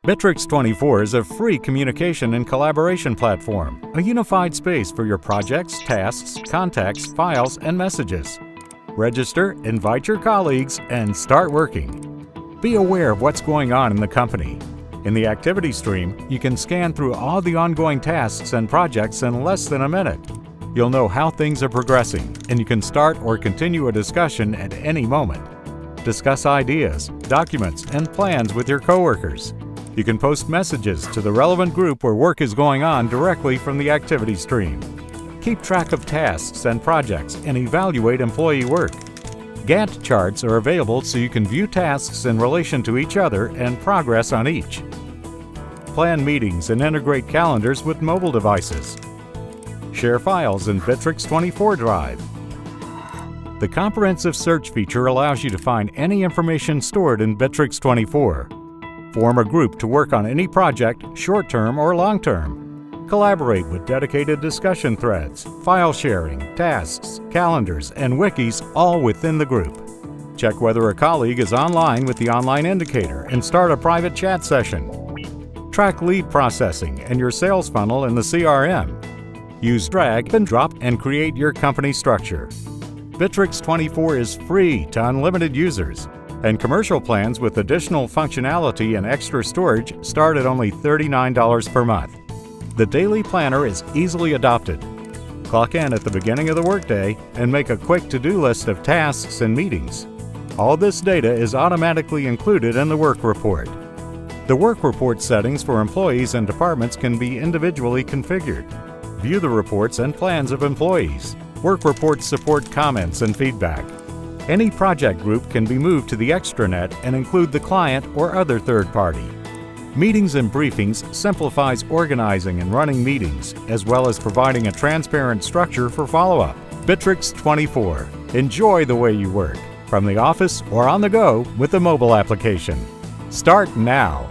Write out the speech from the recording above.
Bitrix24 is a free communication and collaboration platform, a unified space for your projects, tasks, contacts, files, and messages. Register, invite your colleagues, and start working. Be aware of what's going on in the company. In the activity stream, you can scan through all the ongoing tasks and projects in less than a minute. You'll know how things are progressing, and you can start or continue a discussion at any moment. Discuss ideas, documents, and plans with your coworkers. You can post messages to the relevant group where work is going on directly from the activity stream. Keep track of tasks and projects and evaluate employee work. Gantt charts are available so you can view tasks in relation to each other and progress on each. Plan meetings and integrate calendars with mobile devices. Share files in Bitrix24 Drive. The comprehensive search feature allows you to find any information stored in Bitrix24. Form a group to work on any project, short-term or long-term. Collaborate with dedicated discussion threads, file sharing, tasks, calendars, and wikis all within the group. Check whether a colleague is online with the online indicator and start a private chat session. Track lead processing and your sales funnel in the CRM. Use drag and drop and create your company structure. Bitrix24 is free to unlimited users, and commercial plans with additional functionality and extra storage start at only $39 per month. The daily planner is easily adopted. Clock in at the beginning of the workday and make a quick to-do list of tasks and meetings. All this data is automatically included in the work report. The work report settings for employees and departments can be individually configured. View the reports and plans of employees. Work reports support comments and feedback. Any project group can be moved to the extranet and include the client or other third party. Meetings and briefings simplifies organizing and running meetings, as well as providing a transparent structure for follow-up. Bitrix24. Enjoy the way you work, from the office or on the go with the mobile application. Start now.